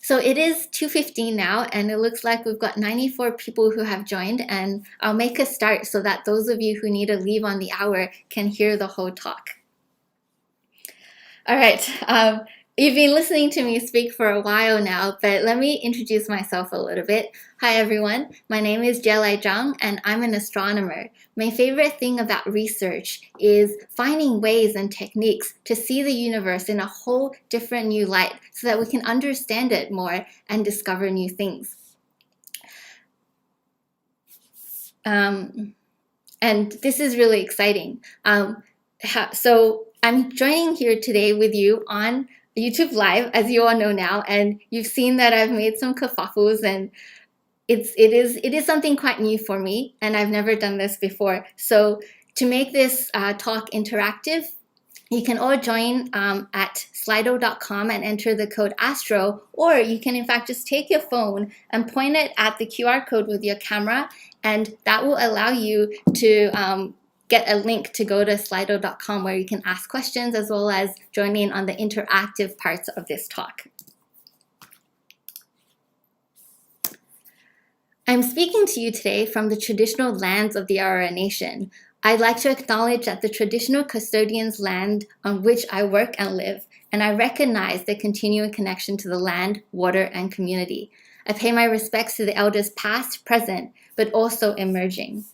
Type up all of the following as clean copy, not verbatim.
So it is 2:15 now, and it looks like we've got 94 people who have joined, and I'll make a start so that those of you who need to leave on the hour can hear the whole talk. All right, you've been listening to me speak for a while now, but let me introduce myself a little bit. Hi everyone, my name is Jielai Zhang and I'm an astronomer. My favorite thing about research is finding ways and techniques to see the universe in a whole different new light so that we can understand it more and discover new things. And this is really exciting. So I'm joining here today with you on YouTube Live, as you all know now, and you've seen that I've made some kerfuffles, and it is something quite new for me, and I've never done this before. So to make this talk interactive, you can all join at slido.com and enter the code ASTRO, or you can in fact just take your phone and point it at the QR code with your camera, and that will allow you to get a link to go to slido.com where you can ask questions as well as join in on the interactive parts of this talk. I'm speaking to you today from the traditional lands of the Aurora Nation. I'd like to acknowledge that the traditional custodians' land on which I work and live, and I recognize the continuing connection to the land, water, and community. I pay my respects to the elders past, present, but also emerging.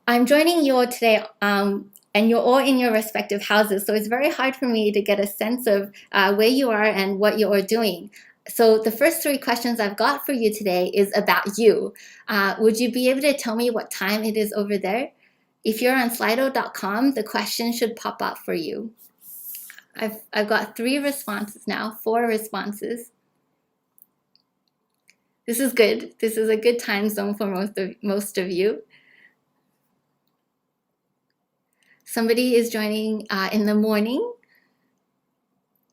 I'm joining you all today, and you're all in your respective houses, so it's very hard for me to get a sense of where you are and what you're all doing. So the first 3 questions I've got for you today is about you. Would you be able to tell me what time it is over there? If you're on slido.com, the question should pop up for you. I've got 3 responses now, 4 responses. This is good. This is a good time zone for most of you. Somebody is joining in the morning,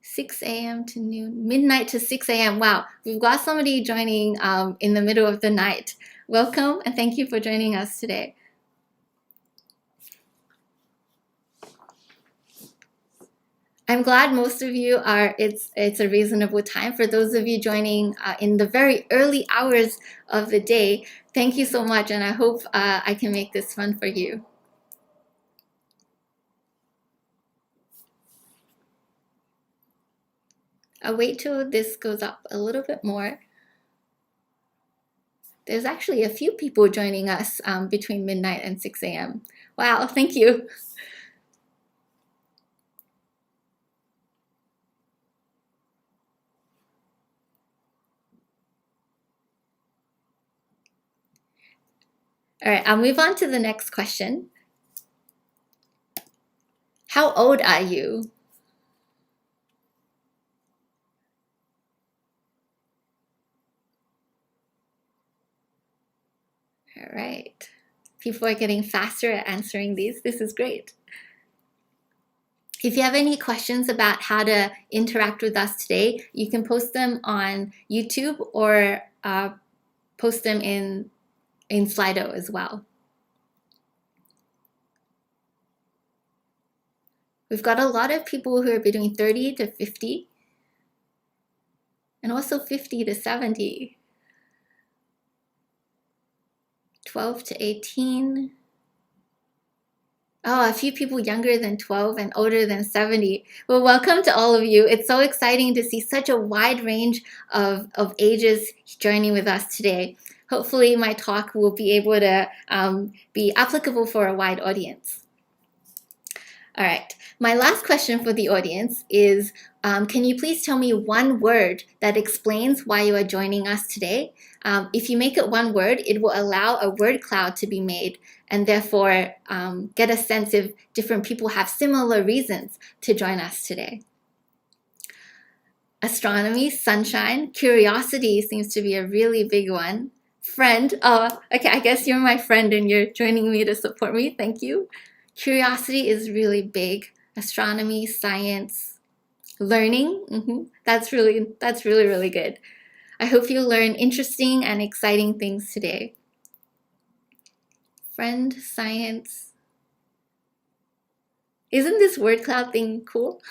6 a.m. to noon, midnight to 6 a.m. Wow, we've got somebody joining in the middle of the night. Welcome and thank you for joining us today. I'm glad most of you are, it's a reasonable time. For those of you joining in the very early hours of the day, thank you so much, and I hope I can make this fun for you. I'll wait till this goes up a little bit more. There's actually a few people joining us between midnight and 6 a.m. Wow, thank you. All right, I'll move on to the next question. How old are you? All right, people are getting faster at answering these. This is great. If you have any questions about how to interact with us today, you can post them on YouTube or post them in Slido as well. We've got a lot of people who are between 30 to 50 and also 50 to 70. 12 to 18. Oh, a few people younger than 12 and older than 70. Well, welcome to all of you. It's so exciting to see such a wide range of ages joining with us today. Hopefully my talk will be able to be applicable for a wide audience. All right, my last question for the audience is, can you please tell me one word that explains why you are joining us today? If you make it one word, it will allow a word cloud to be made and therefore get a sense if different people have similar reasons to join us today. Astronomy, sunshine, curiosity seems to be a really big one. Friend, oh, okay, I guess you're my friend and you're joining me to support me, thank you. Curiosity is really big. Astronomy, science, learning, that's really good. I hope you learn interesting and exciting things today. Friend, science. Isn't this word cloud thing cool?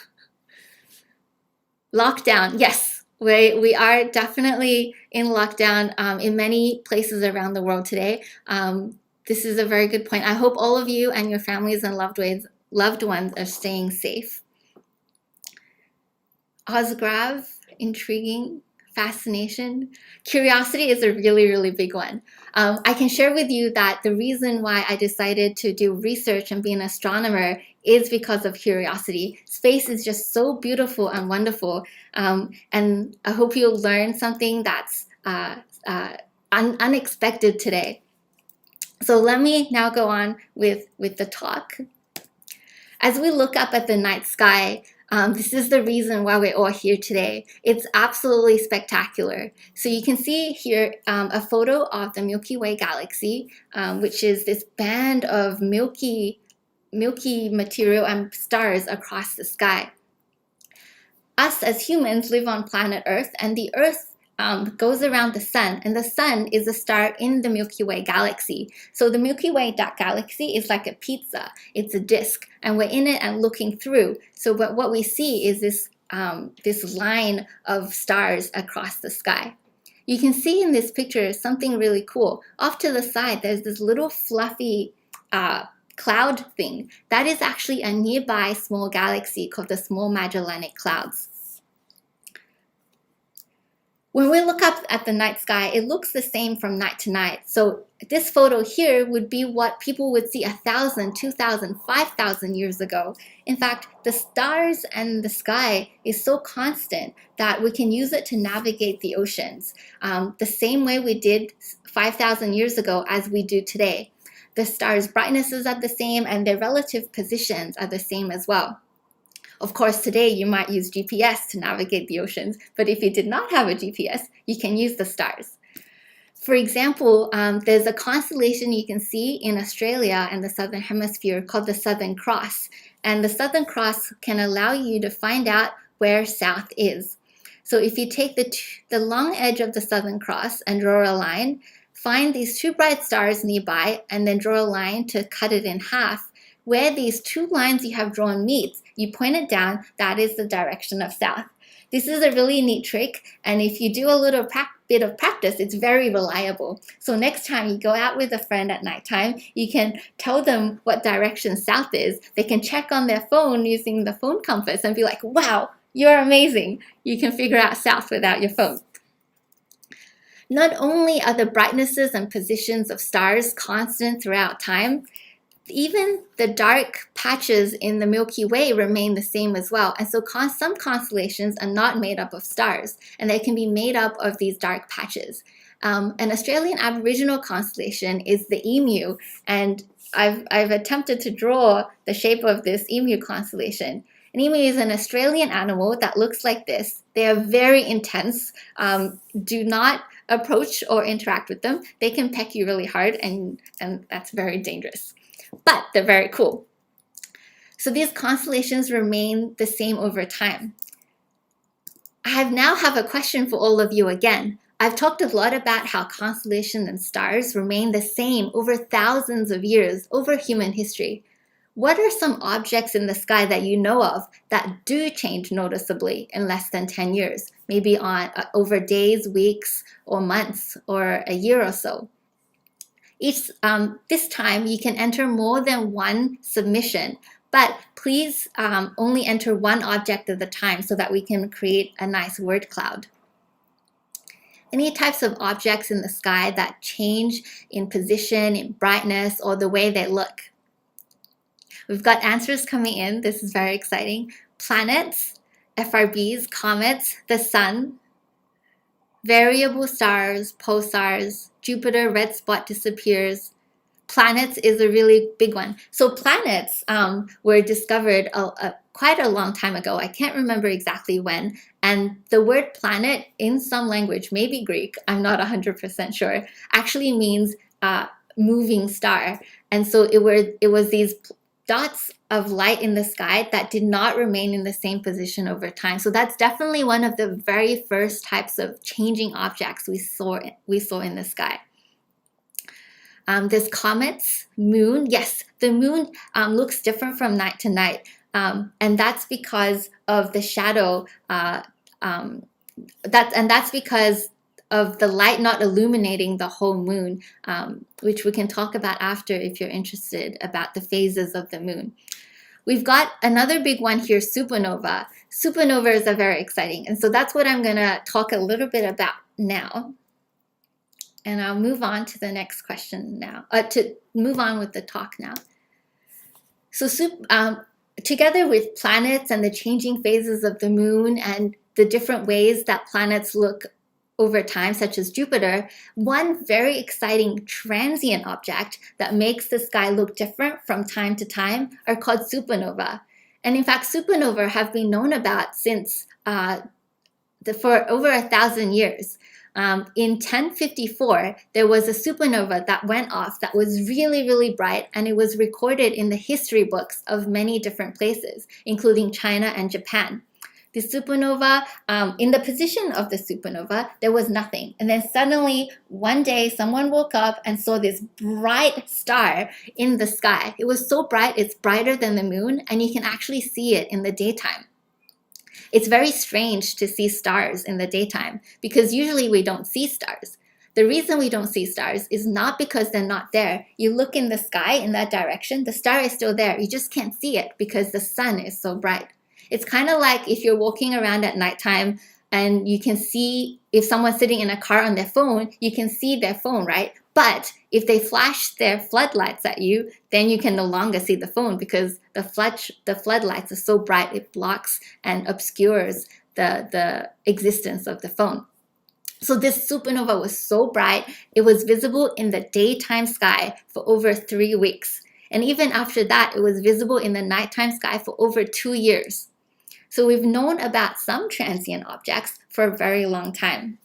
Lockdown, yes. We are definitely in lockdown in many places around the world today. This is a very good point. I hope all of you and your families and loved ones are staying safe. Osgrav, intriguing, fascination. Curiosity is a really, really big one. I can share with you that the reason why I decided to do research and be an astronomer is because of curiosity. Space is just so beautiful and wonderful. And I hope you'll learn something that's unexpected today. So let me now go on with the talk. As we look up at the night sky, this is the reason why we're all here today. It's absolutely spectacular. So you can see here a photo of the Milky Way galaxy, which is this band of milky material and stars across the sky. Us as humans live on planet Earth, and the Earth goes around the sun, and the sun is a star in the Milky Way galaxy. So the Milky Way galaxy is like a pizza. It's a disk, and we're in it and looking through. So what we see is this line of stars across the sky. You can see in this picture something really cool. Off to the side, there's this little fluffy cloud thing. That is actually a nearby small galaxy called the Small Magellanic Clouds. When we look up at the night sky, it looks the same from night to night. So this photo here would be what people would see 1,000, 2,000, 5,000 years ago. In fact, the stars and the sky is so constant that we can use it to navigate the oceans, the same way we did 5,000 years ago as we do today. The stars' brightnesses are the same, and their relative positions are the same as well. Of course, today you might use GPS to navigate the oceans, but if you did not have a GPS, you can use the stars. For example, there's a constellation you can see in Australia and the Southern Hemisphere called the Southern Cross. And the Southern Cross can allow you to find out where south is. So if you take the long edge of the Southern Cross and draw a line, find these two bright stars nearby, and then draw a line to cut it in half. Where these two lines you have drawn meet, you point it down, that is the direction of south. This is a really neat trick, and if you do a little bit of practice, it's very reliable. So next time you go out with a friend at nighttime, you can tell them what direction south is. They can check on their phone using the phone compass and be like, wow, you're amazing. You can figure out south without your phone. Not only are the brightnesses and positions of stars constant throughout time, even the dark patches in the Milky Way remain the same as well. And so some constellations are not made up of stars, and they can be made up of these dark patches. An Australian Aboriginal constellation is the Emu, and I've attempted to draw the shape of this Emu constellation. An emu is an Australian animal that looks like this. They are very intense. Do not approach or interact with them. They can peck you really hard, and that's very dangerous. But they're very cool. So these constellations remain the same over time. I now have a question for all of you again. I've talked a lot about how constellations and stars remain the same over thousands of years, over human history. What are some objects in the sky that you know of that do change noticeably in less than 10 years? Maybe over days, weeks, or months, or a year or so. This time you can enter more than one submission, but please only enter one object at a time so that we can create a nice word cloud. Any types of objects in the sky that change in position, in brightness, or the way they look. We've got answers coming in. This is very exciting. Planets, FRBs, comets, the sun, variable stars, pulsars, Jupiter, red spot disappears. Planets is a really big one. So planets were discovered quite a long time ago. I can't remember exactly when. And the word planet in some language, maybe Greek, I'm not 100% sure, actually means moving star. And so it was these dots of light in the sky that did not remain in the same position over time. So that's definitely one of the very first types of changing objects we saw in the sky. There's comets, moon. Yes, the moon looks different from night to night. And that's because of the shadow That's because of the light not illuminating the whole moon, which we can talk about after if you're interested about the phases of the moon. We've got another big one here, supernova. Supernovas are very exciting, and so that's what I'm going to talk a little bit about now. And I'll move on to the next question now, to move on with the talk now. So together with planets and the changing phases of the moon and the different ways that planets look over time, such as Jupiter, one very exciting transient object that makes the sky look different from time to time are called supernova. And in fact, supernova have been known about since for over 1,000 years. In 1054, there was a supernova that went off that was really, really bright, and it was recorded in the history books of many different places, including China and Japan. The supernova, in the position of the supernova, there was nothing. And then suddenly, one day, someone woke up and saw this bright star in the sky. It was so bright, it's brighter than the moon, and you can actually see it in the daytime. It's very strange to see stars in the daytime because usually we don't see stars. The reason we don't see stars is not because they're not there. You look in the sky in that direction, the star is still there. You just can't see it because the sun is so bright. It's kind of like if you're walking around at nighttime and you can see if someone's sitting in a car on their phone, you can see their phone, right? But if they flash their floodlights at you, then you can no longer see the phone because the floodlights are so bright it blocks and obscures the existence of the phone. So this supernova was so bright, it was visible in the daytime sky for over 3 weeks. And even after that, it was visible in the nighttime sky for over 2 years. So we've known about some transient objects for a very long time.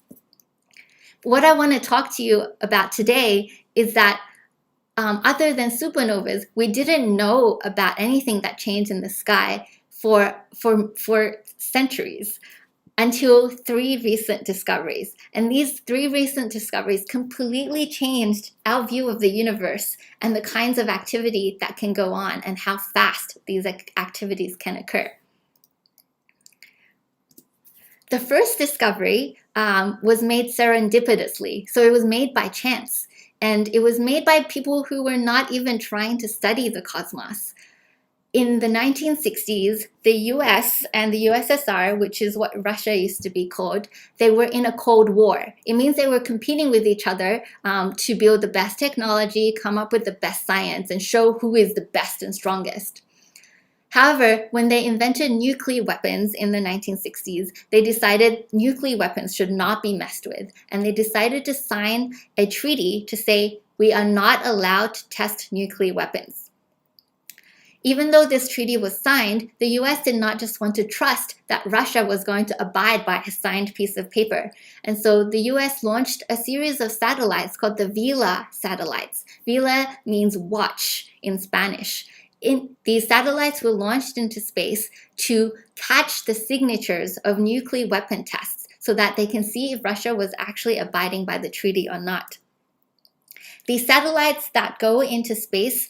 What I want to talk to you about today is that other than supernovas, we didn't know about anything that changed in the sky for centuries until 3 recent discoveries. And these 3 recent discoveries completely changed our view of the universe and the kinds of activity that can go on and how fast these activities can occur. The first discovery was made serendipitously, so it was made by chance. And it was made by people who were not even trying to study the cosmos. In the 1960s, the US and the USSR, which is what Russia used to be called, they were in a Cold War. It means they were competing with each other to build the best technology, come up with the best science, and show who is the best and strongest. However, when they invented nuclear weapons in the 1960s, they decided nuclear weapons should not be messed with, and they decided to sign a treaty to say we are not allowed to test nuclear weapons. Even though this treaty was signed, the US did not just want to trust that Russia was going to abide by a signed piece of paper. And so the US launched a series of satellites called the Vela satellites. Vela means watch in Spanish. These satellites were launched into space to catch the signatures of nuclear weapon tests so that they can see if Russia was actually abiding by the treaty or not. These satellites that go into space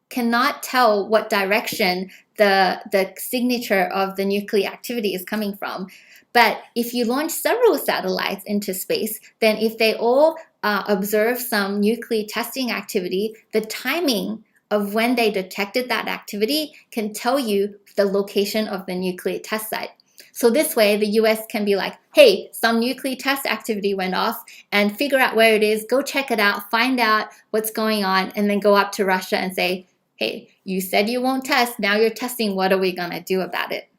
cannot tell what direction the signature of the nuclear activity is coming from. But if you launch several satellites into space, then if they all observe some nuclear testing activity, the timing of when they detected that activity can tell you the location of the nuclear test site. So this way, the US can be like, hey, some nuclear test activity went off, and figure out where it is, go check it out, find out what's going on, and then go up to Russia and say, hey, you said you won't test, now you're testing, what are we gonna do about it?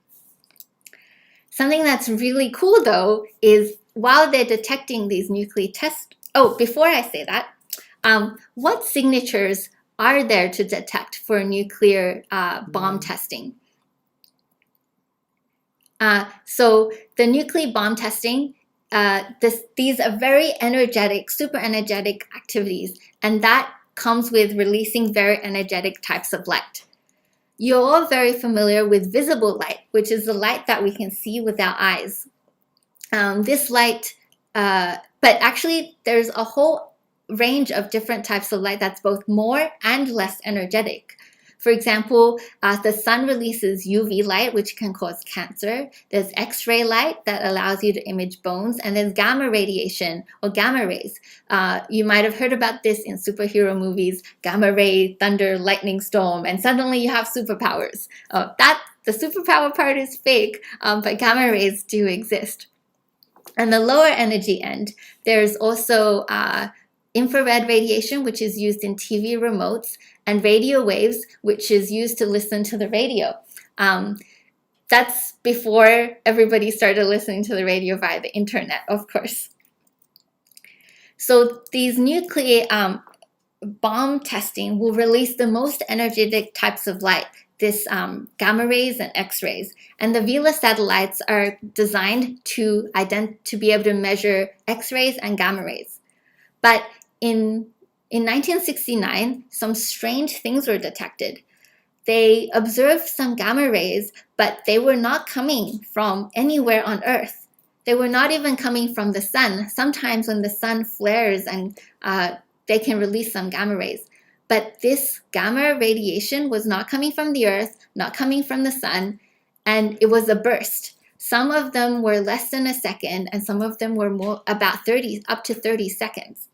Something that's really cool though is while they're detecting these nuclear tests, before I say that, what signatures are there to detect for nuclear bomb testing? So the nuclear bomb testing, these are very energetic, super energetic activities, and that comes with releasing very energetic types of light. You're all very familiar with visible light, which is the light that we can see with our eyes. This light, but actually there's a whole range of different types of light that's both more and less energetic. For example, the sun releases UV light, which can cause cancer. There's X-ray light that allows you to image bones, and there's gamma radiation or gamma rays. You might have heard about this in superhero movies, gamma ray, thunder, lightning storm, and suddenly you have superpowers. The superpower part is fake, but gamma rays do exist. And the lower energy end, there's also infrared radiation, which is used in TV remotes, and radio waves, which is used to listen to the radio. That's before everybody started listening to the radio via the internet, of course. So these nuclear bomb testing will release the most energetic types of light, this gamma rays and X-rays. And the Vela satellites are designed to be able to measure X-rays and gamma rays. But in 1969, some strange things were detected. They observed some gamma rays, but they were not coming from anywhere on Earth. They were not even coming from the sun. Sometimes when the sun flares and they can release some gamma rays. But this gamma radiation was not coming from the Earth, not coming from the sun, and it was a burst. Some of them were less than a second, and some of them were up to 30 seconds.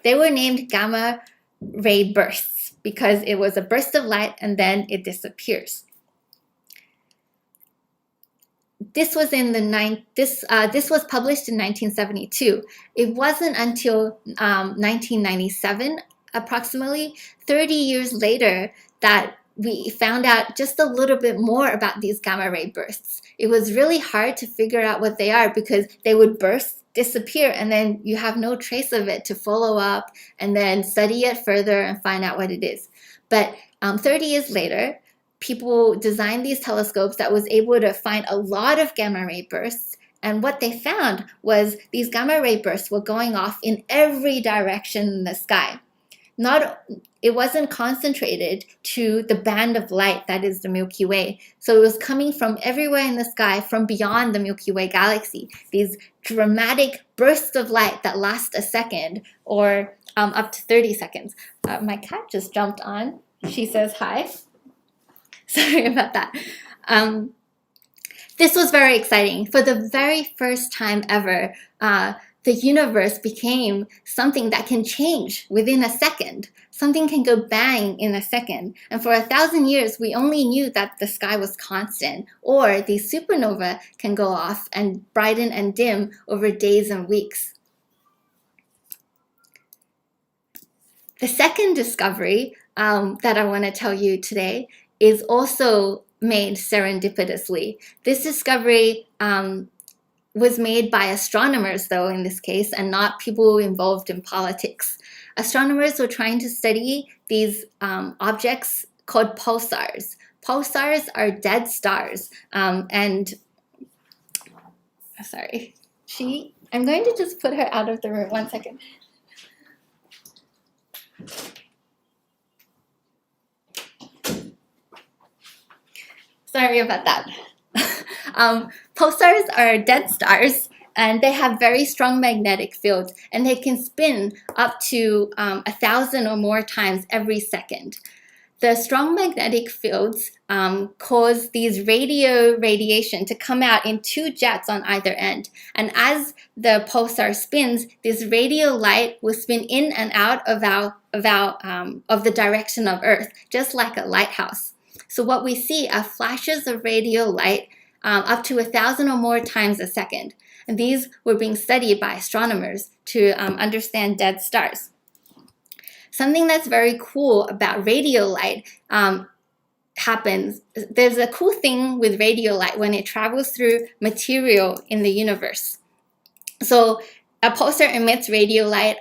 They were named gamma ray bursts because it was a burst of light and then it disappears. This was this was published in 1972. It wasn't until 1997, approximately 30 years later, that we found out just a little bit more about these gamma ray bursts. It was really hard to figure out what they are because they would burst, disappear, and then you have no trace of it to follow up and then study it further and find out what it is. But 30 years later, people designed these telescopes that was able to find a lot of gamma ray bursts, and what they found was these gamma ray bursts were going off in every direction in the sky. It wasn't concentrated to the band of light that is the Milky Way. So it was coming from everywhere in the sky from beyond the Milky Way galaxy. These dramatic bursts of light that last a second or up to 30 seconds. My cat just jumped on. She says hi. Sorry about that. This was very exciting. For the very first time ever, the universe became something that can change within a second. Something can go bang in a second. And for 1,000 years, we only knew that the sky was constant, or the supernova can go off and brighten and dim over days and weeks. The second discovery that I want to tell you today is also made serendipitously. This discovery was made by astronomers, though, in this case, and not people involved in politics. Astronomers were trying to study these objects called pulsars. Pulsars are dead stars. I'm going to just put her out of the room. 1 second. Sorry about that. Pulsars are dead stars, and they have very strong magnetic fields, and they can spin up to 1,000 or more times every second. The strong magnetic fields cause these radiation to come out in 2 jets on either end. And as the pulsar spins, this radio light will spin in and out of the direction of Earth, just like a lighthouse. So what we see are flashes of radio light up to 1,000 or more times a second. And these were being studied by astronomers to understand dead stars. Something that's very cool about radio light happens. There's a cool thing with radio light when it travels through material in the universe. So a pulsar emits radio light.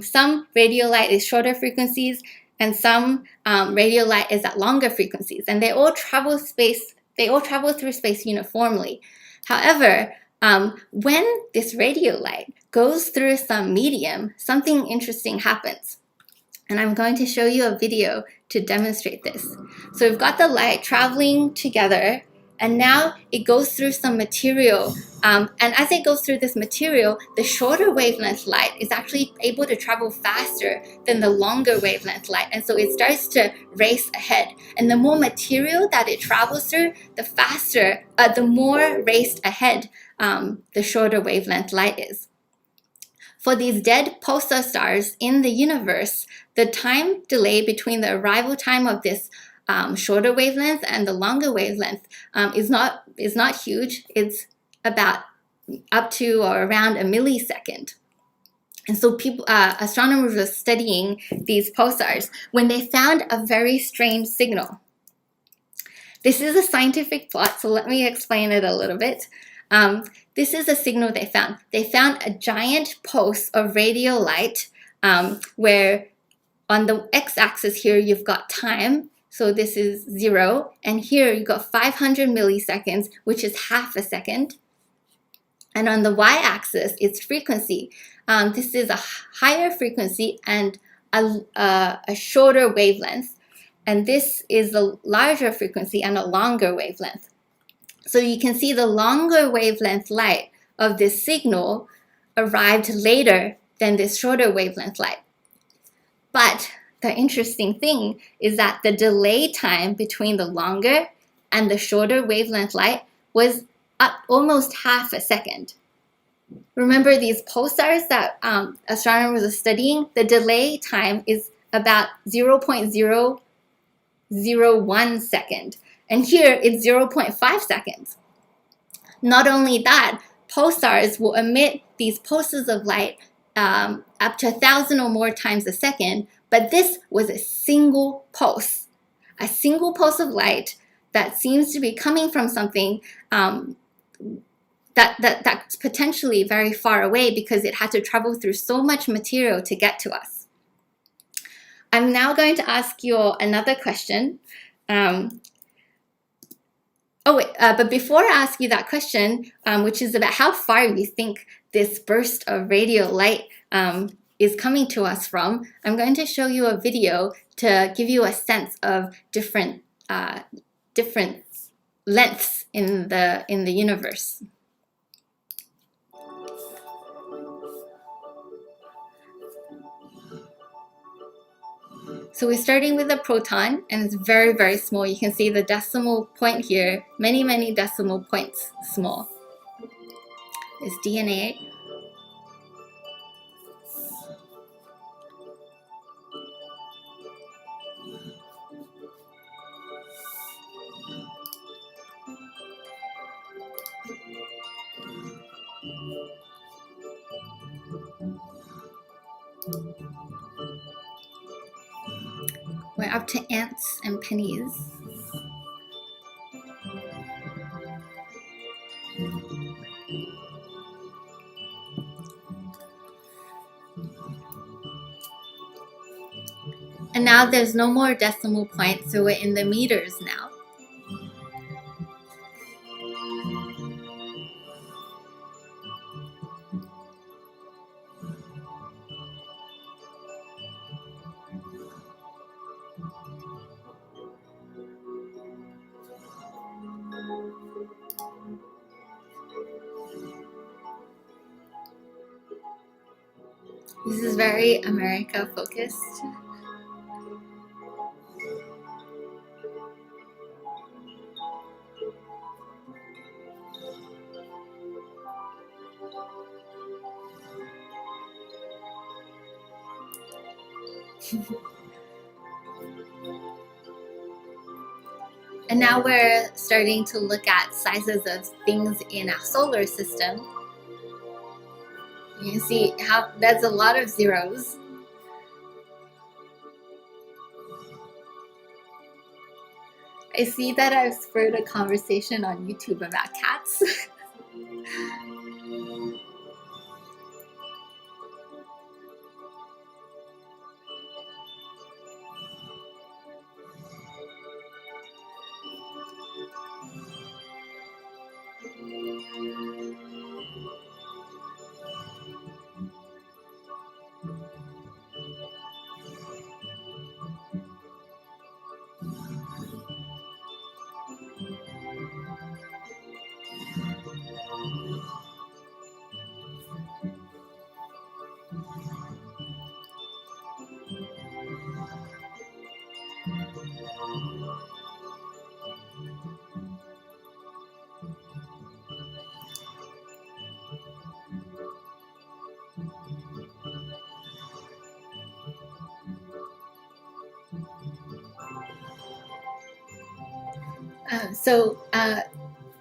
Some radio light is shorter frequencies, and some radio light is at longer frequencies, and they all travel through space uniformly. However, when this radio light goes through some medium, something interesting happens. And I'm going to show you a video to demonstrate this. So we've got the light traveling together, And now it goes through some material. And as it goes through this material, the shorter wavelength light is actually able to travel faster than the longer wavelength light. And so it starts to race ahead. And the more material that it travels through, the faster, the more raced ahead the shorter wavelength light is. For these dead pulsar stars in the universe, the time delay between the arrival time of this shorter wavelength and the longer wavelength is not huge. It's about up to or around a millisecond. And so astronomers were studying these pulsars when they found a very strange signal. This is a scientific plot, so let me explain it a little bit. This is a signal they found. They found a giant pulse of radio light where on the x-axis here you've got time, so this is 0, and here you've got 500 milliseconds, which is half a second. And on the y-axis, it's frequency. This is a higher frequency and a shorter wavelength. And this is a larger frequency and a longer wavelength. So you can see the longer wavelength light of this signal arrived later than this shorter wavelength light. But the interesting thing is that the delay time between the longer and the shorter wavelength light was almost half a second. Remember these pulsars that astronomers are studying? The delay time is about 0.001 second. And here it's 0.5 seconds. Not only that, pulsars will emit these pulses of light up to 1,000 or more times a second, but this was a single pulse of light that seems to be coming from something that's potentially very far away because it had to travel through so much material to get to us. I'm now going to ask you another question. But before I ask you that question, which is about how far you think this burst of radio light is coming to us from, I'm going to show you a video to give you a sense of different lengths in the universe. So we're starting with a proton, and it's very, very small. You can see the decimal point here, many, many decimal points small. It's DNA. We're up to ants and pennies. And now there's no more decimal points, so we're in the meters now. This is very America focused. And now we're starting to look at sizes of things in our solar system. You can see how that's a lot of zeros. I see that I've spurred a conversation on YouTube about cats.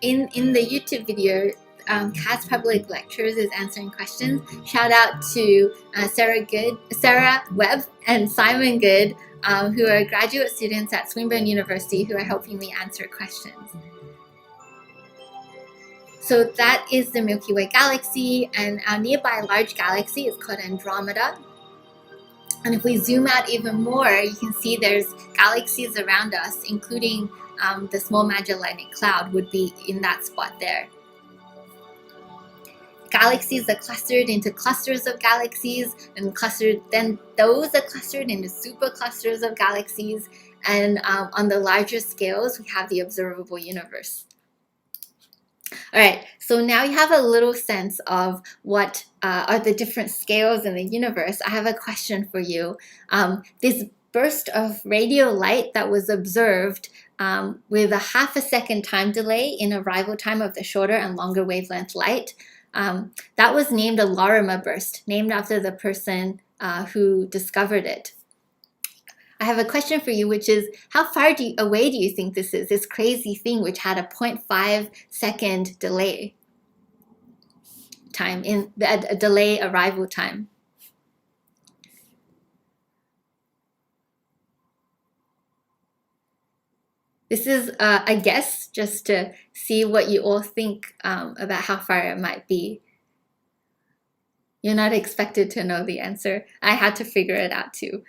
In the YouTube video, Cat's Public Lectures is answering questions. Shout out to Sarah Webb, and Simon Good, who are graduate students at Swinburne University who are helping me answer questions. So that is the Milky Way galaxy, and our nearby large galaxy is called Andromeda. And if we zoom out even more, you can see there's galaxies around us, including the Small Magellanic Cloud would be in that spot there. Galaxies are clustered into clusters of galaxies, and then those are clustered into superclusters of galaxies. And on the larger scales, we have the observable universe. All right, so now you have a little sense of what are the different scales in the universe. I have a question for you. This burst of radio light that was observed with a half a second time delay in arrival time of the shorter and longer wavelength light, that was named a Lorimer burst, named after the person who discovered it. I have a question for you, which is, how far away do you think this is, this crazy thing which had a 0.5 second delay time, a delay arrival time? This is a guess, just to see what you all think about how far it might be. You're not expected to know the answer. I had to figure it out too.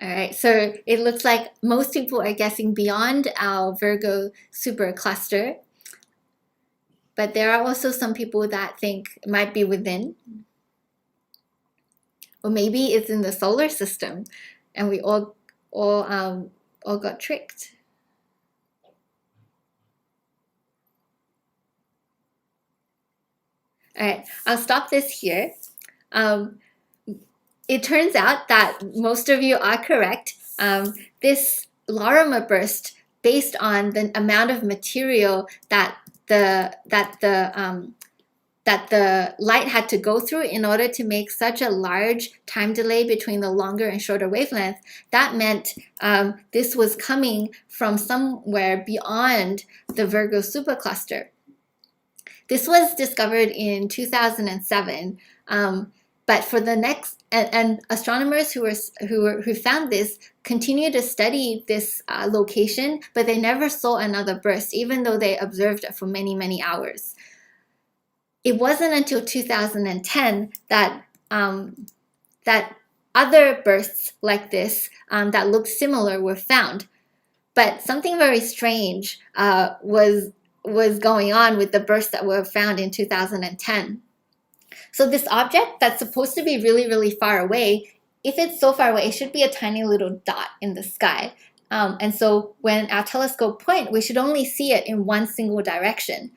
All right, so it looks like most people are guessing beyond our Virgo supercluster, but there are also some people that think it might be within, or maybe it's in the solar system, and we all got tricked. All right, I'll stop this here. It turns out that most of you are correct. This Lorimer burst, based on the amount of material that the light had to go through in order to make such a large time delay between the longer and shorter wavelength, that meant this was coming from somewhere beyond the Virgo supercluster. This was discovered in 2007, but for the next, and astronomers who found this continue to study this location, but they never saw another burst, even though they observed it for many, many hours. It wasn't until 2010 that other bursts like this that looked similar were found. But something very strange was going on with the bursts that were found in 2010. So this object that's supposed to be really, really far away, if it's so far away, it should be a tiny little dot in the sky. And so when our telescope points, we should only see it in one single direction.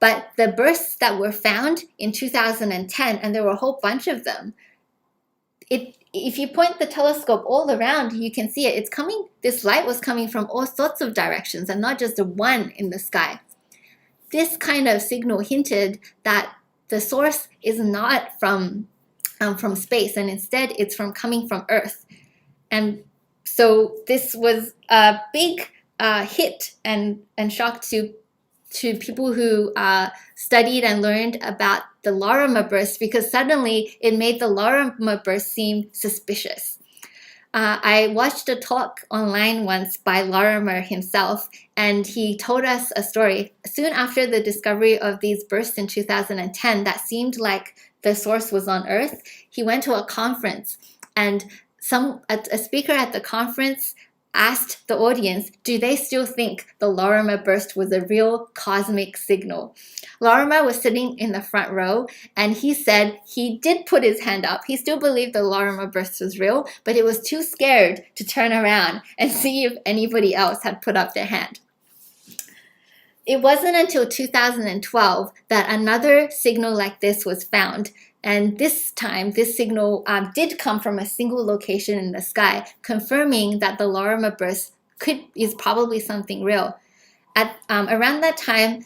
But the bursts that were found in 2010, and there were a whole bunch of them, if you point the telescope all around, you can see it. It's coming. This light was coming from all sorts of directions and not just the one in the sky. This kind of signal hinted that the source is not from space, and instead it's coming from Earth. And so this was a big hit and shock to people who studied and learned about the Lorimer burst, because suddenly it made the Lorimer burst seem suspicious. I watched a talk online once by Lorimer himself, and he told us a story. Soon after the discovery of these bursts in 2010 that seemed like the source was on Earth, he went to a conference, and a speaker at the conference asked the audience, do they still think the Lorimer burst was a real cosmic signal? Lorimer was sitting in the front row, and he said he did put his hand up. He still believed the Lorimer burst was real, but he was too scared to turn around and see if anybody else had put up their hand. It wasn't until 2012 that another signal like this was found. And this time, this signal did come from a single location in the sky, confirming that the Lorimer burst is probably something real. Around that time,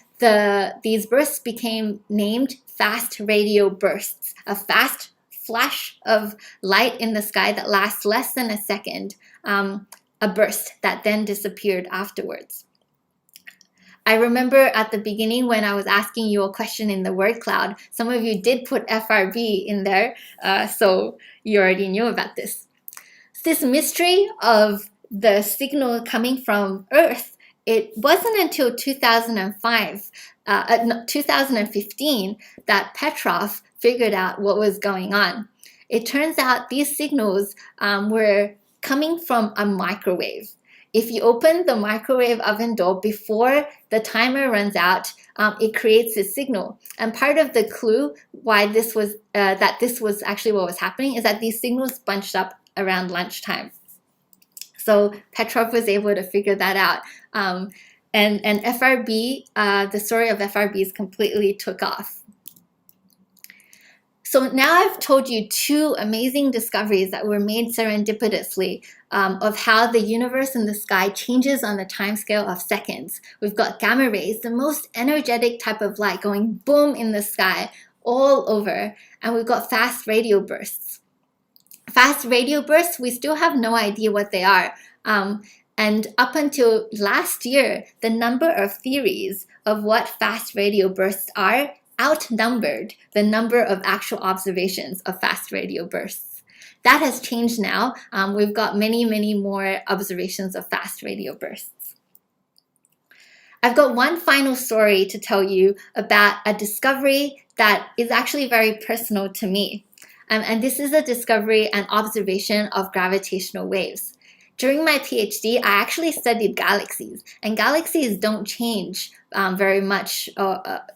these bursts became named fast radio bursts, a fast flash of light in the sky that lasts less than a second, a burst that then disappeared afterwards. I remember at the beginning when I was asking you a question in the word cloud, some of you did put FRB in there, so you already knew about this. This mystery of the signal coming from Earth, it wasn't until 2015 that Petrov figured out what was going on. It turns out these signals were coming from a microwave. If you open the microwave oven door before the timer runs out, it creates a signal. And part of the clue why this was actually what was happening is that these signals bunched up around lunchtime. So Petrov was able to figure that out. And FRB, the story of FRBs completely took off. So now I've told you two amazing discoveries that were made serendipitously of how the universe and the sky changes on the timescale of seconds. We've got gamma rays, the most energetic type of light, going boom in the sky all over. And we've got fast radio bursts. Fast radio bursts, we still have no idea what they are. And up until last year, the number of theories of what fast radio bursts are outnumbered the number of actual observations of fast radio bursts. That has changed now. We've got many, many more observations of fast radio bursts. I've got one final story to tell you about a discovery that is actually very personal to me. And this is a discovery and observation of gravitational waves. During my PhD, I actually studied galaxies, and galaxies don't change very much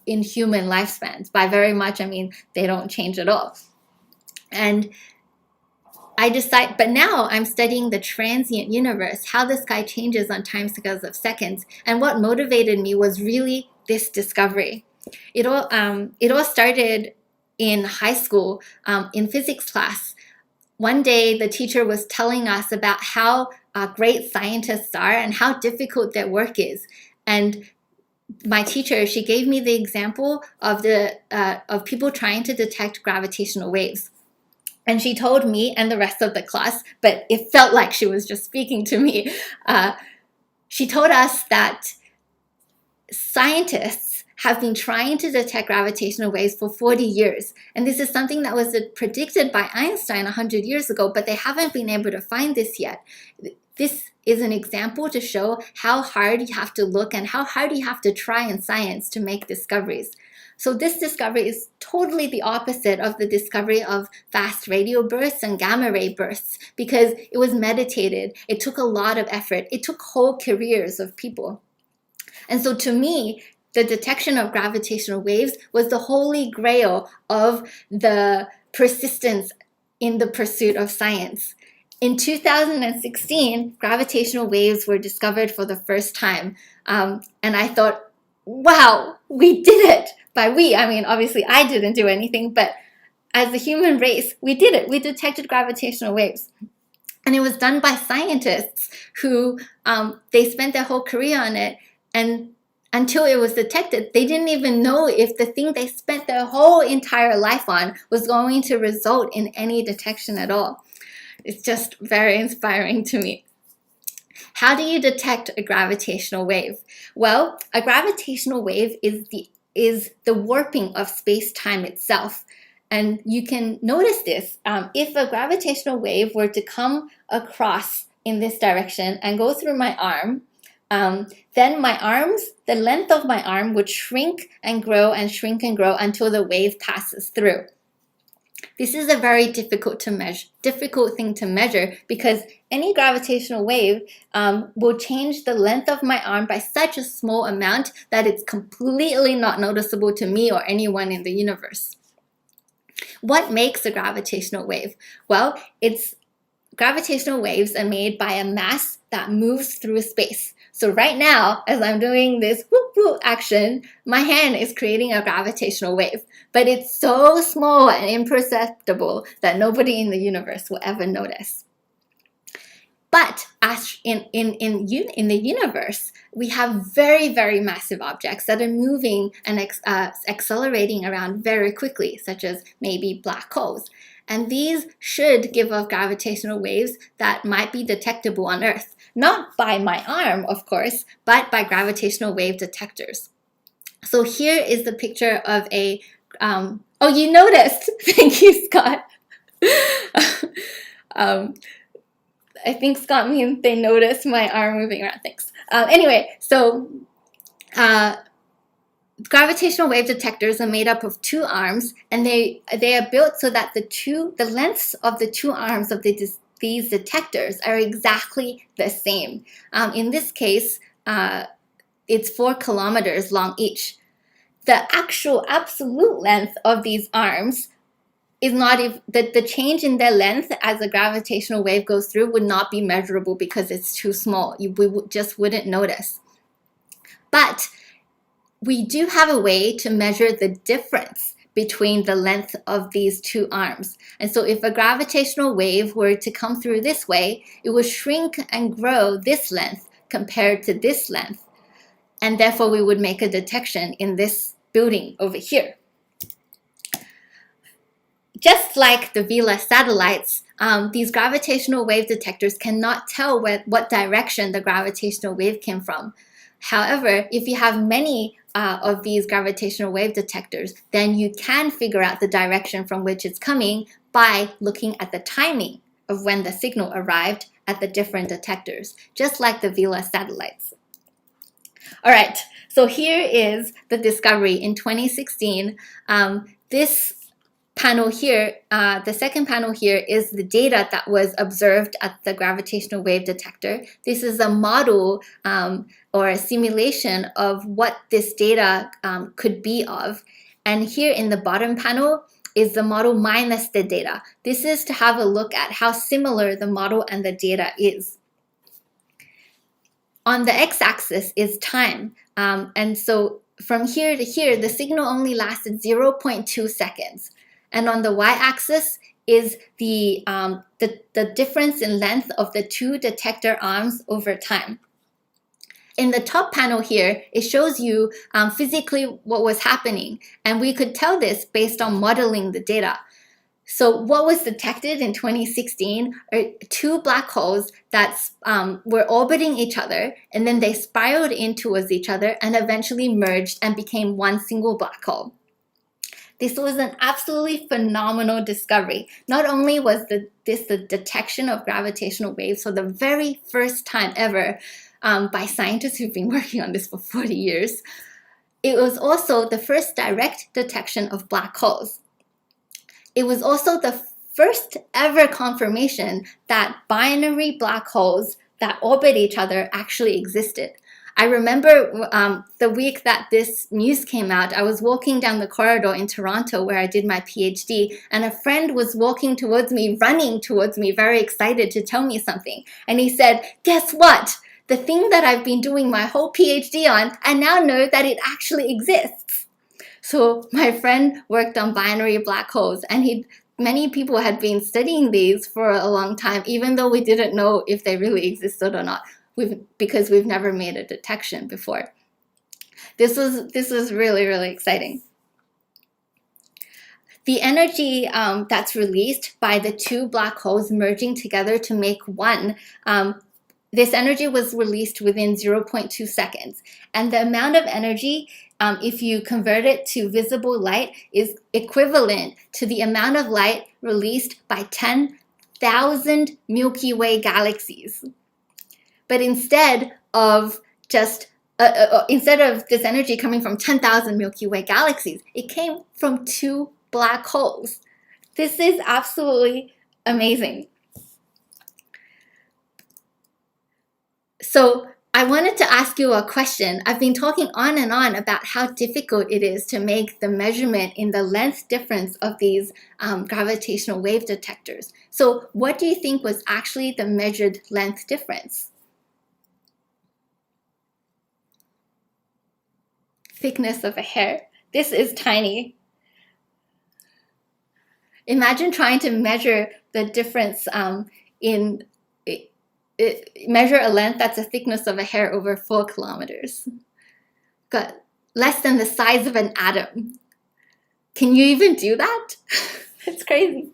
in human lifespans. By very much, I mean they don't change at all. And but now I'm studying the transient universe, how the sky changes on timescales of seconds. And what motivated me was really this discovery. It all started in high school in physics class. One day, the teacher was telling us about how great scientists are and how difficult their work is. And my teacher, she gave me the example of people trying to detect gravitational waves. And she told me and the rest of the class, but it felt like she was just speaking to me. She told us that scientists have been trying to detect gravitational waves for 40 years. And this is something that was predicted by Einstein 100 years ago, but they haven't been able to find this yet. This is an example to show how hard you have to look and how hard you have to try in science to make discoveries. So this discovery is totally the opposite of the discovery of fast radio bursts and gamma ray bursts because it was meditated. It took a lot of effort. It took whole careers of people. And so to me, the detection of gravitational waves was the holy grail of the persistence in the pursuit of science. In 2016, gravitational waves were discovered for the first time. And I thought, wow, we did it. By we, I mean, obviously I didn't do anything, but as a human race, we did it. We detected gravitational waves. And it was done by scientists who, they spent their whole career on it. And until it was detected, they didn't even know if the thing they spent their whole entire life on was going to result in any detection at all. It's just very inspiring to me. How do you detect a gravitational wave? Well, a gravitational wave is the warping of space-time itself. And you can notice this. If a gravitational wave were to come across in this direction and go through my arm, then the length of my arm would shrink and grow until the wave passes through. This is a very difficult thing to measure because any gravitational wave will change the length of my arm by such a small amount that it's completely not noticeable to me or anyone in the universe. What makes a gravitational wave? Well, gravitational waves are made by a mass that moves through space. So right now, as I'm doing this whoop whoop action, my hand is creating a gravitational wave, but it's so small and imperceptible that nobody in the universe will ever notice. But in the universe, we have very, very massive objects that are moving and accelerating around very quickly, such as maybe black holes. And these should give off gravitational waves that might be detectable on Earth. Not by my arm, of course, but by gravitational wave detectors. So here is the picture of a, oh, you noticed. Thank you, Scott. I think Scott means they noticed my arm moving around. Thanks. Anyway, so gravitational wave detectors are made up of two arms, and they are built so that the lengths of the two arms of these detectors are exactly the same. In this case, it's 4 kilometers long each. The actual absolute length of these arms is not the change in their length as a gravitational wave goes through would not be measurable because it's too small. We just wouldn't notice. But we do have a way to measure the difference between the length of these two arms. And so if a gravitational wave were to come through this way, it would shrink and grow this length compared to this length. And therefore we would make a detection in this building over here. Just like the Vela satellites, these gravitational wave detectors cannot tell what direction the gravitational wave came from. However, if you have many of these gravitational wave detectors, then you can figure out the direction from which it's coming by looking at the timing of when the signal arrived at the different detectors, just like the Vela satellites. All right, so here is the discovery in 2016. This panel here, the second panel here is the data that was observed at the gravitational wave detector. This is a model or a simulation of what this data could be of. And here in the bottom panel is the model minus the data. This is to have a look at how similar the model and the data is. On the x-axis is time. And so from here to here, the signal only lasted 0.2 seconds. And on the y-axis is the difference in length of the two detector arms over time. In the top panel here, it shows you physically what was happening. And we could tell this based on modeling the data. So what was detected in 2016 are two black holes that were orbiting each other, and then they spiraled in towards each other and eventually merged and became one single black hole. This was an absolutely phenomenal discovery. Not only was this the detection of gravitational waves for the very first time ever by scientists who've been working on this for 40 years, it was also the first direct detection of black holes. It was also the first ever confirmation that binary black holes that orbit each other actually existed. I remember the week that this news came out, I was walking down the corridor in Toronto where I did my PhD, and a friend was walking towards me, running towards me, very excited to tell me something. And he said, "Guess what? The thing that I've been doing my whole PhD on, I now know that it actually exists." So my friend worked on binary black holes, and many people had been studying these for a long time, even though we didn't know if they really existed or not. Because we've never made a detection before. This was really, really exciting. The energy that's released by the two black holes merging together to make one, this energy was released within 0.2 seconds. And the amount of energy, if you convert it to visible light, is equivalent to the amount of light released by 10,000 Milky Way galaxies. But instead of this energy coming from 10,000 Milky Way galaxies, it came from two black holes. This is absolutely amazing. So I wanted to ask you a question. I've been talking on and on about how difficult it is to make the measurement in the length difference of these gravitational wave detectors. So what do you think was actually the measured length difference? Thickness of a hair. This is tiny. Imagine trying to measure the difference measure a length that's the thickness of a hair over 4 kilometers. Got less than the size of an atom. Can you even do that? That's crazy.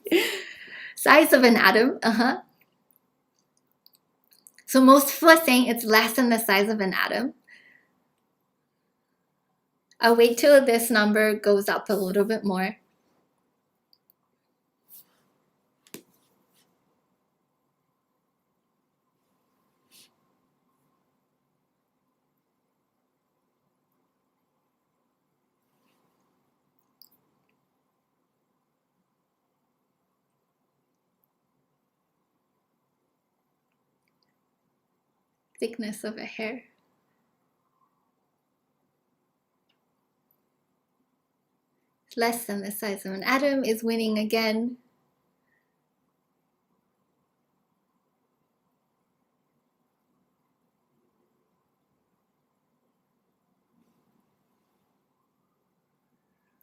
Size of an atom, So most people are saying it's less than the size of an atom. I'll wait till this number goes up a little bit more. Thickness of a hair. Less than the size of an atom is winning again.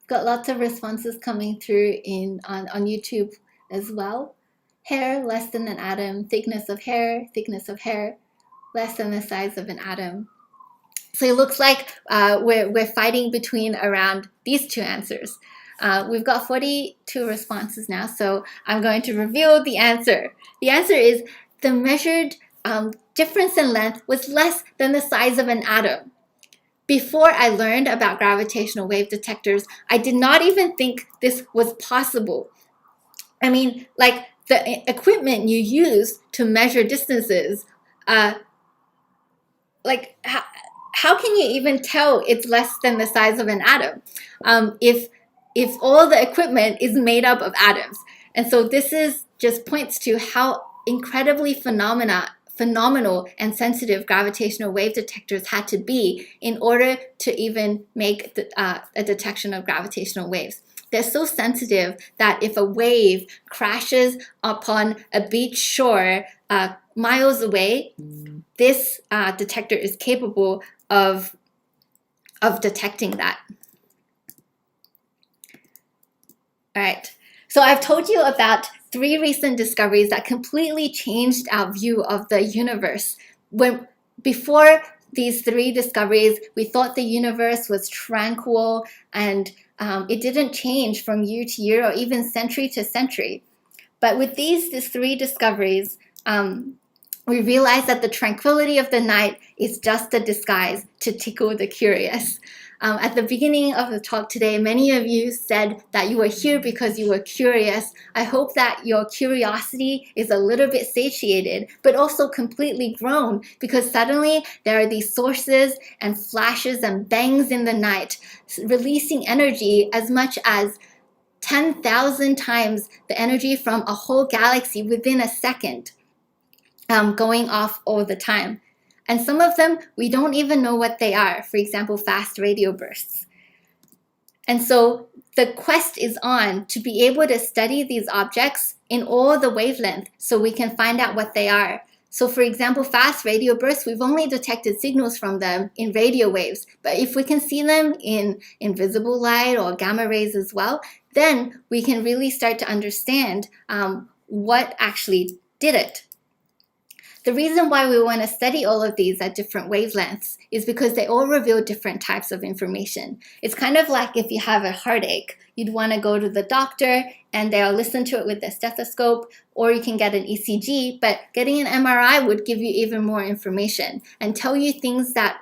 Got lots of responses coming through on YouTube as well. Hair, less than an atom. Thickness of hair, less than the size of an atom. So it looks like we're fighting between around these two answers. We've got 42 responses now, so I'm going to reveal the answer. The answer is the measured difference in length was less than the size of an atom. Before I learned about gravitational wave detectors, I did not even think this was possible. I mean, like the equipment you use to measure distances, like how can you even tell it's less than the size of an atom if all the equipment is made up of atoms? And so this is just points to how incredibly phenomenal and sensitive gravitational wave detectors had to be in order to even make a detection of gravitational waves. They're so sensitive that if a wave crashes upon a beach shore miles away, this detector is capable of detecting that. All right, so I've told you about 3 recent discoveries that completely changed our view of the universe. Before these 3 discoveries, we thought the universe was tranquil and it didn't change from year to year or even century to century. But with these 3 discoveries, we realized that the tranquility of the night is just a disguise to tickle the curious. At the beginning of the talk today, many of you said that you were here because you were curious. I hope that your curiosity is a little bit satiated, but also completely grown, because suddenly there are these sources and flashes and bangs in the night, releasing energy as much as 10,000 times the energy from a whole galaxy within a second, going off all the time. And some of them, we don't even know what they are. For example, fast radio bursts. And so the quest is on to be able to study these objects in all the wavelength so we can find out what they are. So for example, fast radio bursts, we've only detected signals from them in radio waves. But if we can see them in invisible light or gamma rays as well, then we can really start to understand what actually did it. The reason why we want to study all of these at different wavelengths is because they all reveal different types of information. It's kind of like if you have a heartache, you'd want to go to the doctor and they'll listen to it with a stethoscope, or you can get an ECG, but getting an MRI would give you even more information and tell you things that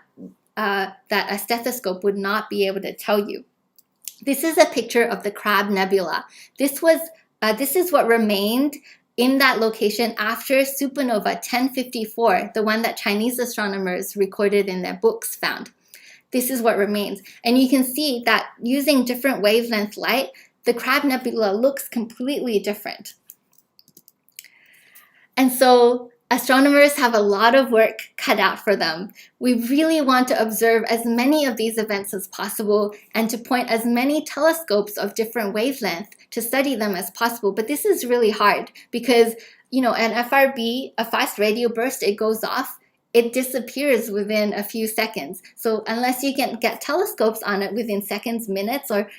a stethoscope would not be able to tell you. This is a picture of the Crab Nebula. This is what remained in that location after supernova 1054, the one that Chinese astronomers recorded in their books found. This is what remains. And you can see that using different wavelength light, the Crab Nebula looks completely different. And so astronomers have a lot of work cut out for them. We really want to observe as many of these events as possible and to point as many telescopes of different wavelengths to study them as possible. But this is really hard because, you know, an FRB, a fast radio burst, it goes off, it disappears within a few seconds. So unless you can get telescopes on it within seconds, minutes, or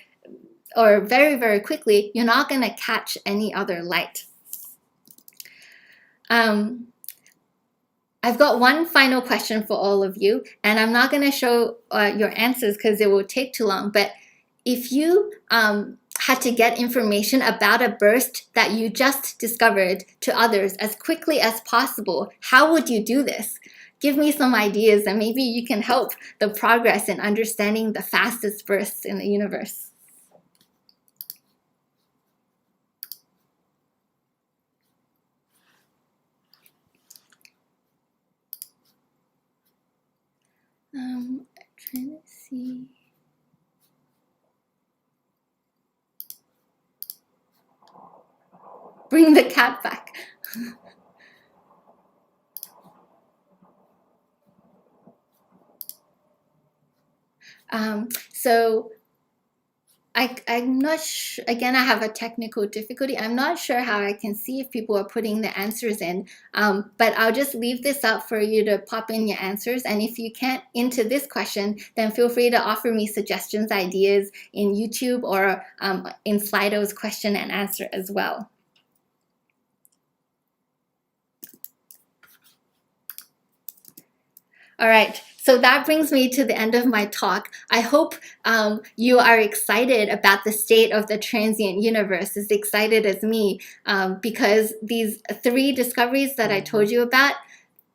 very, very quickly, you're not going to catch any other light. I've got one final question for all of you, and I'm not going to show your answers because it will take too long. But if you had to get information about a burst that you just discovered to others as quickly as possible, how would you do this? Give me some ideas, and maybe you can help the progress in understanding the fastest bursts in the universe. I'm trying to see. Bring the cat back. So I'm not sure, again, I have a technical difficulty. I'm not sure how I can see if people are putting the answers in, but I'll just leave this up for you to pop in your answers. And if you can't into this question, then feel free to offer me suggestions, ideas in YouTube or in Slido's question and answer as well. All right, so that brings me to the end of my talk. I hope you are excited about the state of the transient universe, as excited as me, because these 3 discoveries that I told you about,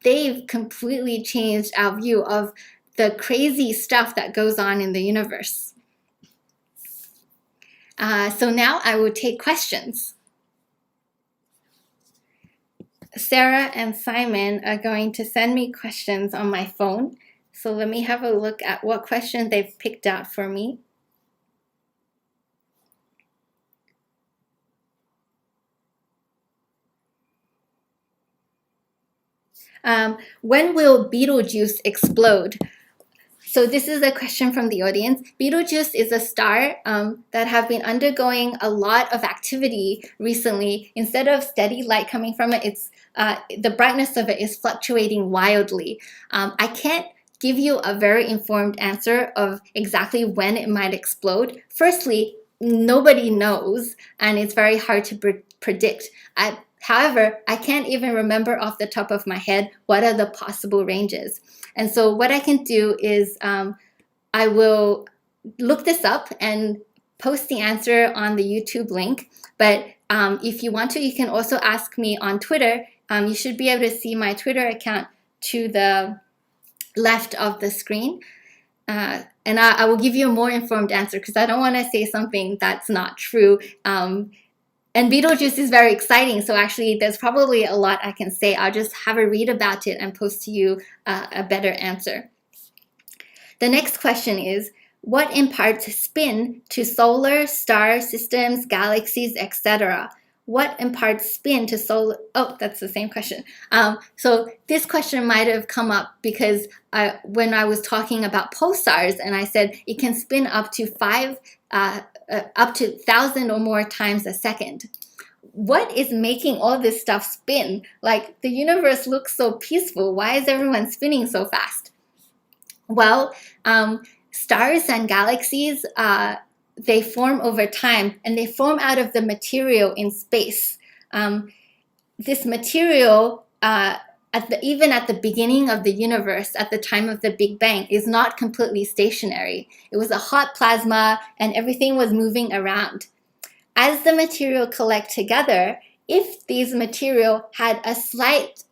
they've completely changed our view of the crazy stuff that goes on in the universe. So now I will take questions. Sarah and Simon are going to send me questions on my phone. So let me have a look at what question they've picked out for me. When will Betelgeuse explode? So this is a question from the audience. Betelgeuse is a star that have been undergoing a lot of activity recently. Instead of steady light coming from it, the brightness of it is fluctuating wildly. I can't give you a very informed answer of exactly when it might explode. Firstly, nobody knows, and it's very hard to predict. However, I can't even remember off the top of my head what are the possible ranges. And so what I can do is I will look this up and post the answer on the YouTube link. But if you want to, you can also ask me on Twitter. You should be able to see my Twitter account to the left of the screen. And I will give you a more informed answer because I don't want to say something that's not true. And Betelgeuse is very exciting, so actually there's probably a lot I can say. I'll just have a read about it and post to you a better answer. The next question is, what imparts spin to solar, star systems, galaxies, etc.? What imparts spin to solar? Oh, that's the same question. So this question might have come up because when I was talking about pulsars, and I said it can spin up to 1,000 or more times a second. What is making all this stuff spin? Like, the universe looks so peaceful. Why is everyone spinning so fast? Well, stars and galaxies, they form over time, and they form out of the material in space. This material, even at the beginning of the universe, at the time of the Big Bang, is not completely stationary. It was a hot plasma, and everything was moving around. As the material collect together, if these material had a slight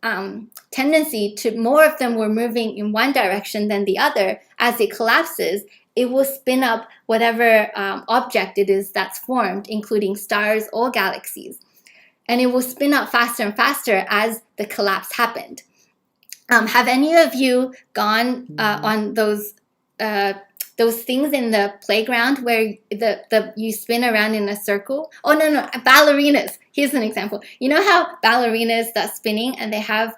tendency to more of them were moving in one direction than the other, as it collapses, it will spin up whatever object it is that's formed, including stars or galaxies. And it will spin up faster and faster as the collapse happened. Have any of you gone on those those things in the playground where you spin around in a circle. Oh, no, ballerinas. Here's an example. You know how ballerinas start spinning and they have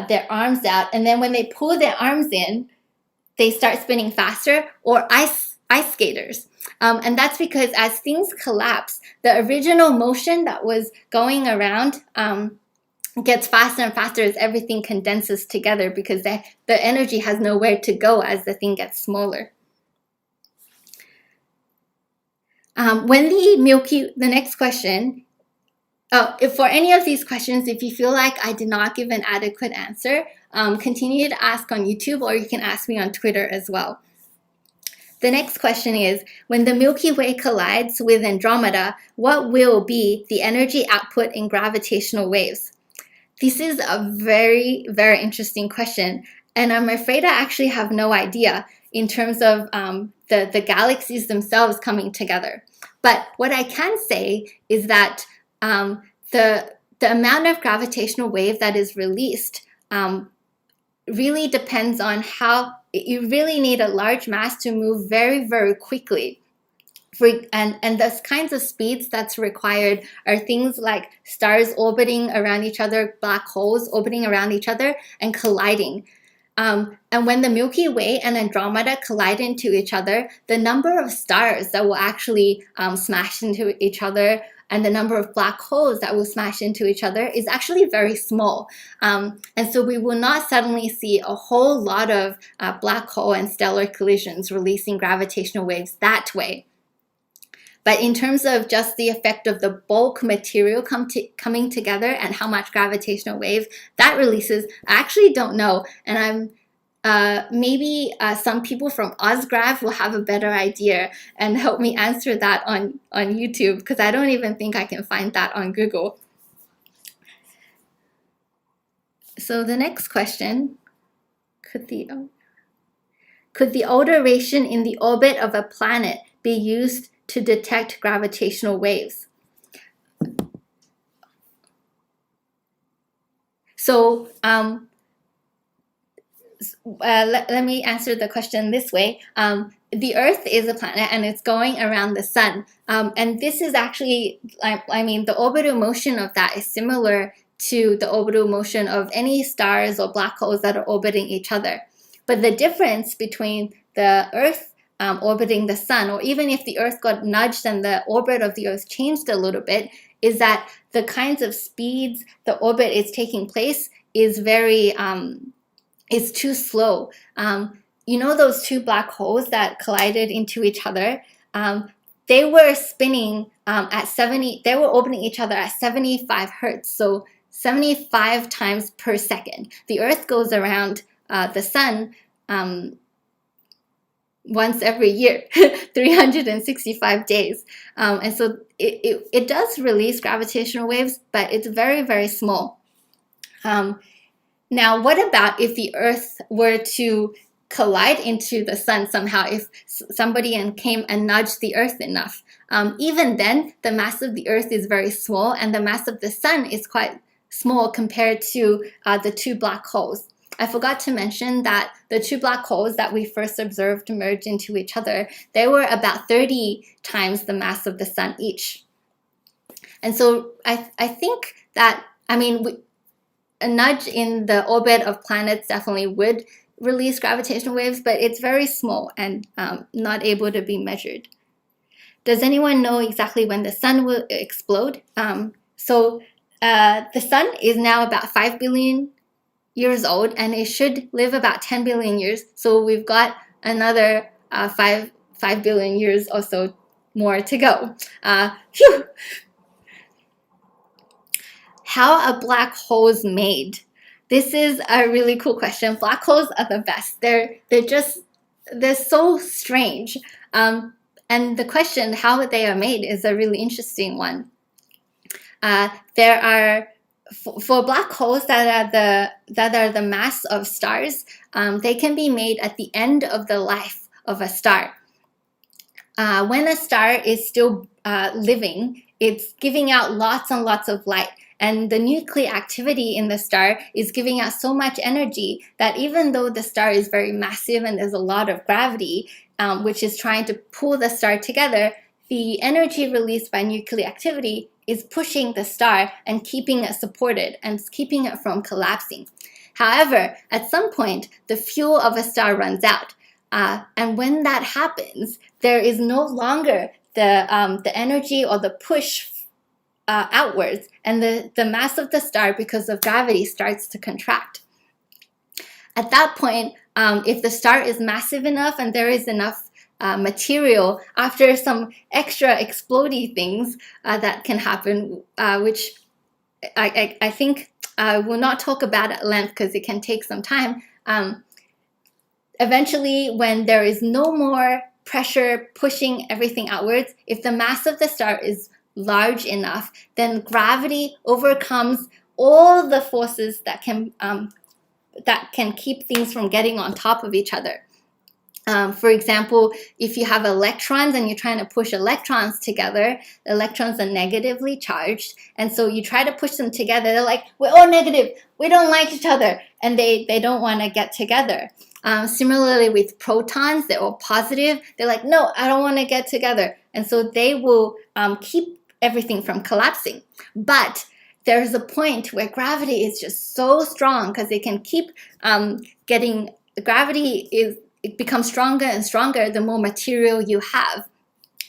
their arms out, and then when they pull their arms in, they start spinning faster, or ice skaters. And that's because as things collapse, the original motion that was going around gets faster and faster as everything condenses together, because the energy has nowhere to go as the thing gets smaller. The next question, if for any of these questions, if you feel like I did not give an adequate answer, continue to ask on YouTube, or you can ask me on Twitter as well. The next question is, when the Milky Way collides with Andromeda, what will be the energy output in gravitational waves? This is a very, very interesting question, and I'm afraid I actually have no idea in terms of the galaxies themselves coming together. But what I can say is that the amount of gravitational wave that is released really depends on how you really need a large mass to move very, very quickly. And those kinds of speeds that's required are things like stars orbiting around each other, black holes orbiting around each other, and colliding. And when the Milky Way and Andromeda collide into each other, the number of stars that will actually smash into each other and the number of black holes that will smash into each other is actually very small. And so we will not suddenly see a whole lot of black hole and stellar collisions releasing gravitational waves that way. But in terms of just the effect of the bulk material coming together and how much gravitational wave that releases, I actually don't know. And maybe some people from Ozgrav will have a better idea and help me answer that on YouTube, because I don't even think I can find that on Google. So the next question, could the alteration in the orbit of a planet be used to detect gravitational waves? So let me answer the question this way. The Earth is a planet and it's going around the sun. And this is actually, the orbital motion of that is similar to the orbital motion of any stars or black holes that are orbiting each other. But the difference between the Earth orbiting the sun, or even if the Earth got nudged and the orbit of the Earth changed a little bit, is that the kinds of speeds the orbit is taking place is is too slow. You know those two black holes that collided into each other? They were spinning they were orbiting each other at 75 hertz, so 75 times per second. The Earth goes around the sun once every year, 365 days. And so it does release gravitational waves, but it's very, very small. Now, what about if the Earth were to collide into the sun somehow, if somebody came and nudged the Earth enough? Even then, the mass of the Earth is very small, and the mass of the sun is quite small compared to the two black holes. I forgot to mention that the two black holes that we first observed merge into each other, they were about 30 times the mass of the sun each. And so I think that, a nudge in the orbit of planets definitely would release gravitational waves, but it's very small and not able to be measured. Does anyone know exactly when the sun will explode? The sun is now about 5 billion years old, and it should live about 10 billion years. So we've got another 5 billion years or so more to go. Phew! How are black holes made? This is a really cool question. Black holes are the best. They're so strange. And the question how they are made is a really interesting one. There are for black holes that are the mass of stars, they can be made at the end of the life of a star. When a star is still living, it's giving out lots and lots of light. And the nuclear activity in the star is giving out so much energy that even though the star is very massive and there's a lot of gravity, which is trying to pull the star together, the energy released by nuclear activity is pushing the star and keeping it supported and keeping it from collapsing. However, at some point, the fuel of a star runs out. And when that happens, there is no longer the energy or the push outwards, and the mass of the star, because of gravity, starts to contract. At that point, if the star is massive enough and there is enough material, after some extra explodey things that can happen, which I think I will not talk about at length because it can take some time. Eventually, when there is no more pressure pushing everything outwards, if the mass of the star is large enough, then gravity overcomes all the forces that can keep things from getting on top of each other. For example, if you have electrons and you're trying to push electrons together, the electrons are negatively charged. And so you try to push them together. They're like, we're all negative. We don't like each other. And they don't want to get together. Similarly with protons, they're all positive. They're like, no, I don't want to get together. And so they will keep everything from collapsing. But there's a point where gravity is just so strong because it can keep it becomes stronger and stronger the more material you have.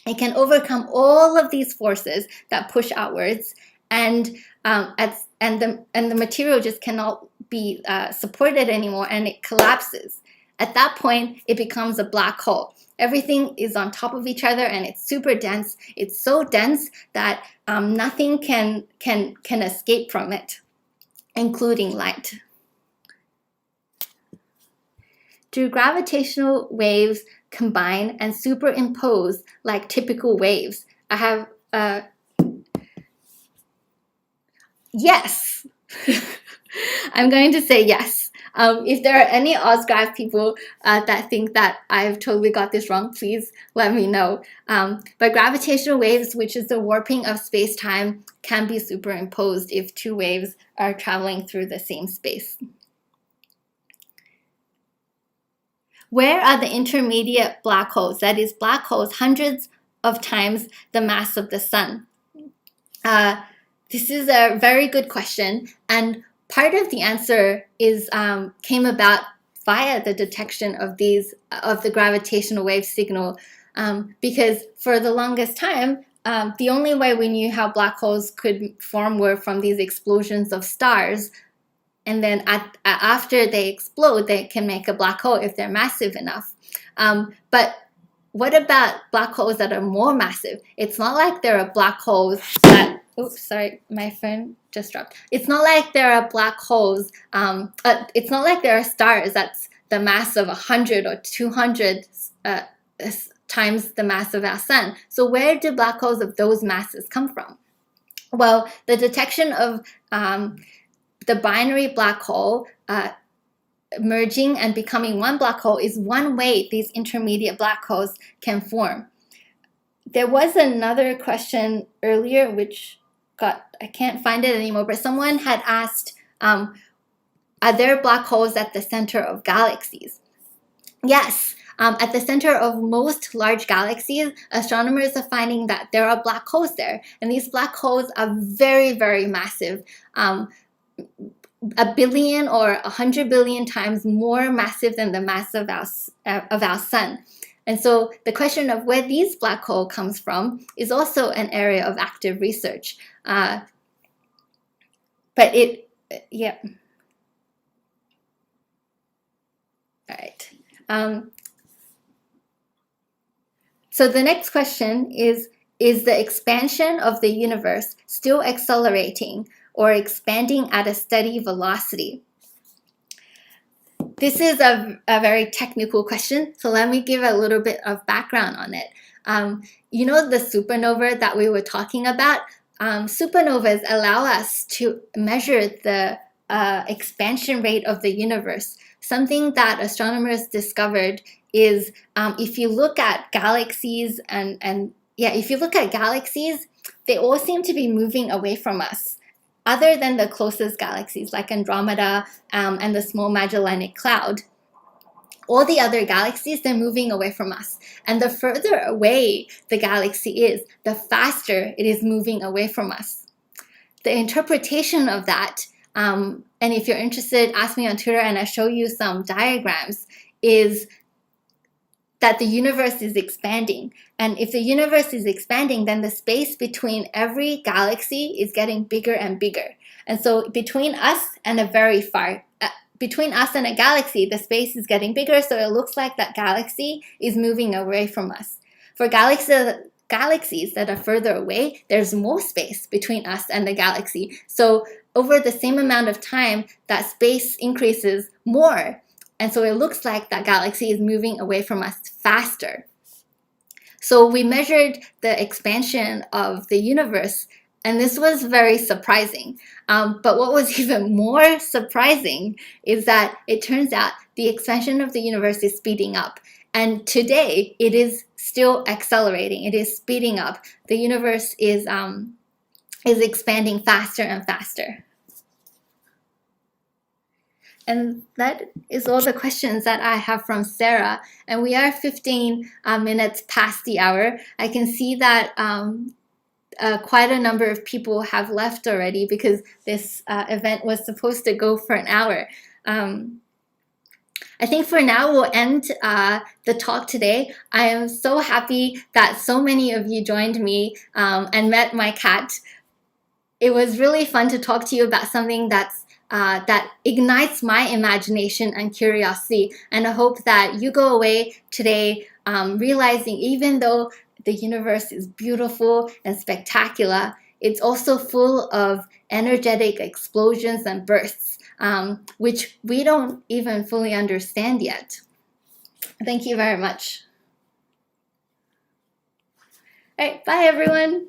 It can overcome all of these forces that push outwards, and the material just cannot be supported anymore, and it collapses. At that point, it becomes a black hole. Everything is on top of each other, and it's super dense. It's so dense that nothing can escape from it, including light. Do gravitational waves combine and superimpose like typical waves? I have, yes. I'm going to say yes. If there are any Ozgraph people that think that I've totally got this wrong, please let me know. But gravitational waves, which is the warping of space-time, can be superimposed if two waves are traveling through the same space. Where are the intermediate black holes? That is, black holes hundreds of times the mass of the sun. This is a very good question, and part of the answer is came about via the detection of the gravitational wave signal, because for the longest time, the only way we knew how black holes could form were from these explosions of stars. And then after they explode, they can make a black hole if they're massive enough. But what about black holes that are more massive? It's not like there are black holes that... Oops, sorry, my phone just dropped. It's not like there are black holes. It's not like there are stars that's the mass of 100 or 200 times the mass of our sun. So where do black holes of those masses come from? Well, the detection of the binary black hole merging and becoming one black hole is one way these intermediate black holes can form. There was another question earlier which I can't find it anymore, but someone had asked, are there black holes at the center of galaxies? Yes. At the center of most large galaxies, astronomers are finding that there are black holes there. And these black holes are very, very massive. 1 billion or 100 billion times more massive than the mass of our sun. And so the question of where these black hole comes from is also an area of active research. But yeah. All right. So the next question is the expansion of the universe still accelerating or expanding at a steady velocity? This is a very technical question, so let me give a little bit of background on it. You know the supernova that we were talking about? Supernovas allow us to measure the expansion rate of the universe. Something that astronomers discovered is if you look at galaxies if you look at galaxies, they all seem to be moving away from us. other than the closest galaxies like Andromeda and the Small Magellanic Cloud, all the other galaxies, they're moving away from us. And the further away the galaxy is, the faster it is moving away from us. The interpretation of that, and if you're interested, ask me on Twitter and I'll show you some diagrams, is that the universe is expanding. And if the universe is expanding, then the space between every galaxy is getting bigger and bigger. And so between us and a galaxy, the space is getting bigger, so it looks like that galaxy is moving away from us. For galaxies that are further away, there's more space between us and the galaxy. So over the same amount of time, that space increases more. And so it looks like that galaxy is moving away from us faster. So we measured the expansion of the universe, and this was very surprising. But what was even more surprising is that it turns out the expansion of the universe is speeding up. And today, it is still accelerating. It is speeding up. The universe is expanding faster and faster. And that is all the questions that I have from Sarah. And we are 15 minutes past the hour. I can see that quite a number of people have left already because this event was supposed to go for an hour. I think for now we'll end the talk today. I am so happy that so many of you joined me and met my cat. It was really fun to talk to you about something that ignites my imagination and curiosity. And I hope that you go away today realizing even though the universe is beautiful and spectacular, it's also full of energetic explosions and bursts, which we don't even fully understand yet. Thank you very much. All right, bye everyone.